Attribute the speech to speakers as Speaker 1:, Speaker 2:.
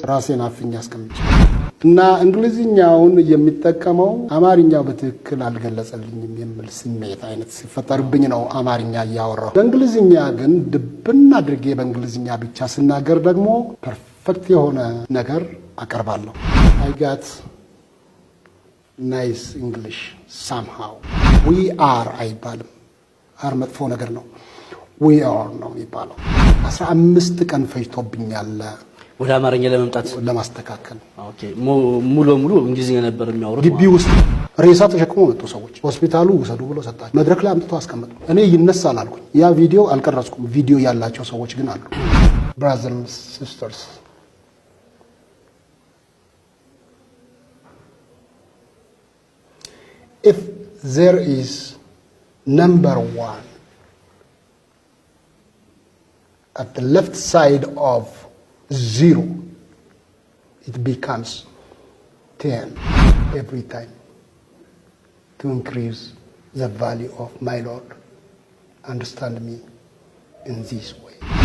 Speaker 1: ራሴን አፍኛ አስቀምጬ እና እንግሊዝኛውን የሚጠቀመው አማርኛው በትክክል አልገለጸልኝም የሚል ስሜት አይነት ሲፈጠርብኝ ነው አማርኛ እያወራሁ። በእንግሊዝኛ ግን ድብና አድርጌ በእንግሊዝኛ ብቻ ስናገር ደግሞ ፐርፌክት የሆነ ነገር አቀርባለሁ። I got nice English somehow. We are አይባልም። አር መጥፎ ነገር ነው። We are ነው የሚባለው። 15 ቀን ፈጅቶብኛል
Speaker 2: ወደ አማርኛ ለመምጣት
Speaker 1: ለማስተካከል።
Speaker 2: ኦኬ ሙሉ በሙሉ እንግሊዝኛ ነበር የሚያወሩት።
Speaker 1: ግቢ ውስጥ ሬሳ ተሸክሞ መጡ ሰዎች። ሆስፒታሉ ውሰዱ ብሎ ሰጣቸው። መድረክ ላይ አምጥቶ አስቀመጡ። እኔ ይነሳል አልኩኝ። ያ ቪዲዮ አልቀረጽኩም። ቪዲዮ ያላቸው ሰዎች ግን አሉ። Brothers and sisters, if there is number 1 at the left side of 0, it becomes 10 every time to increase the value of my Lord. Understand me in this way.